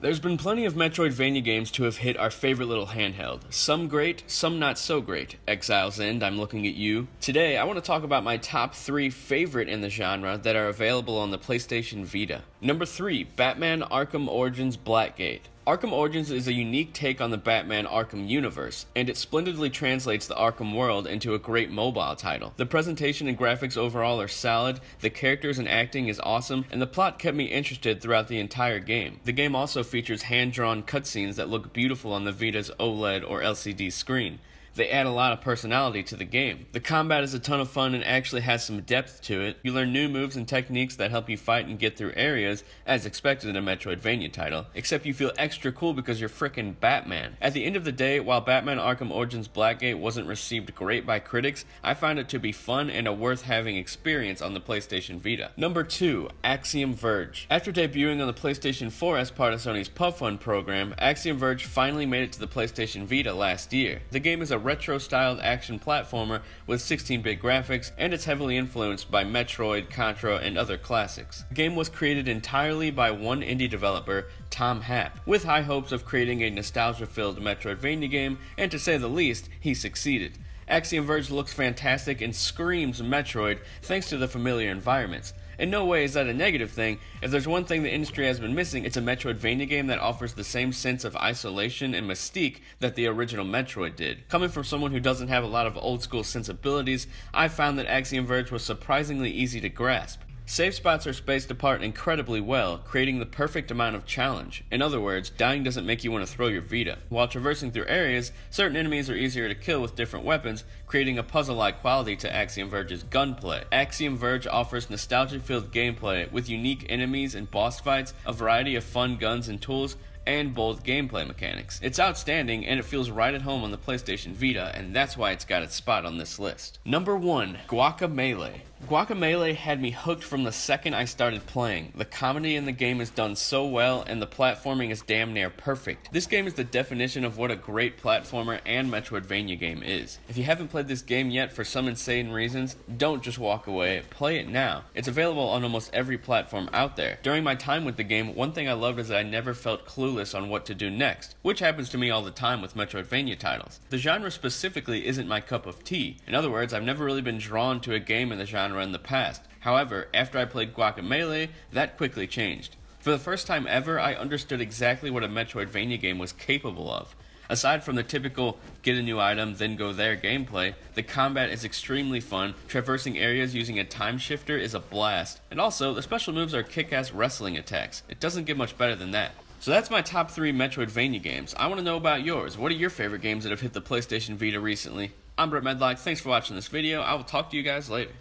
There's been plenty of Metroidvania games to have hit our favorite little handheld. Some great, some not so great. Exile's End, I'm looking at you. Today, I want to talk about my top 3 favorite in the genre that are available on the PlayStation Vita. Number 3, Batman Arkham Origins Blackgate. Arkham Origins is a unique take on the Batman Arkham universe, and it splendidly translates the Arkham world into a great mobile title. The presentation and graphics overall are solid, the characters and acting is awesome, and the plot kept me interested throughout the entire game. The game also features hand-drawn cutscenes that look beautiful on the Vita's OLED or LCD screen. They add a lot of personality to the game. The combat is a ton of fun and actually has some depth to it. You learn new moves and techniques that help you fight and get through areas, as expected in a Metroidvania title, except you feel extra cool because you're frickin' Batman. At the end of the day, while Batman Arkham Origins Blackgate wasn't received great by critics, I found it to be fun and a worth having experience on the PlayStation Vita. Number 2, Axiom Verge. After debuting on the PlayStation 4 as part of Sony's Pub Fund program, Axiom Verge finally made it to the PlayStation Vita last year. The game is a retro-styled action platformer with 16-bit graphics, and it's heavily influenced by Metroid, Contra, and other classics. The game was created entirely by one indie developer, Tom Happ, with high hopes of creating a nostalgia-filled Metroidvania game, and to say the least, he succeeded. Axiom Verge looks fantastic and screams Metroid thanks to the familiar environments. In no way is that a negative thing. If there's one thing the industry has been missing, it's a Metroidvania game that offers the same sense of isolation and mystique that the original Metroid did. Coming from someone who doesn't have a lot of old school sensibilities, I found that Axiom Verge was surprisingly easy to grasp. Save spots are spaced apart incredibly well, creating the perfect amount of challenge. In other words, dying doesn't make you want to throw your Vita. While traversing through areas, certain enemies are easier to kill with different weapons, creating a puzzle-like quality to Axiom Verge's gunplay. Axiom Verge offers nostalgia-filled gameplay with unique enemies and boss fights, a variety of fun guns and tools, and bold gameplay mechanics. It's outstanding, and it feels right at home on the PlayStation Vita, and that's why it's got its spot on this list. Number 1, Guacamelee. Guacamelee had me hooked from the second I started playing. The comedy in the game is done so well, and the platforming is damn near perfect. This game is the definition of what a great platformer and Metroidvania game is. If you haven't played this game yet for some insane reasons, don't just walk away, play it now. It's available on almost every platform out there. During my time with the game, one thing I loved is that I never felt clueless on what to do next, which happens to me all the time with Metroidvania titles. The genre specifically isn't my cup of tea. In other words, I've never really been drawn to a game in the genre in the past. However, after I played Guacamelee, that quickly changed. For the first time ever, I understood exactly what a Metroidvania game was capable of. Aside from the typical get a new item, then go there gameplay, the combat is extremely fun, traversing areas using a time shifter is a blast, and also, the special moves are kick-ass wrestling attacks. It doesn't get much better than that. So that's my top 3 Metroidvania games. I want to know about yours. What are your favorite games that have hit the PlayStation Vita recently? I'm Brett Medlock, thanks for watching this video. I will talk to you guys later.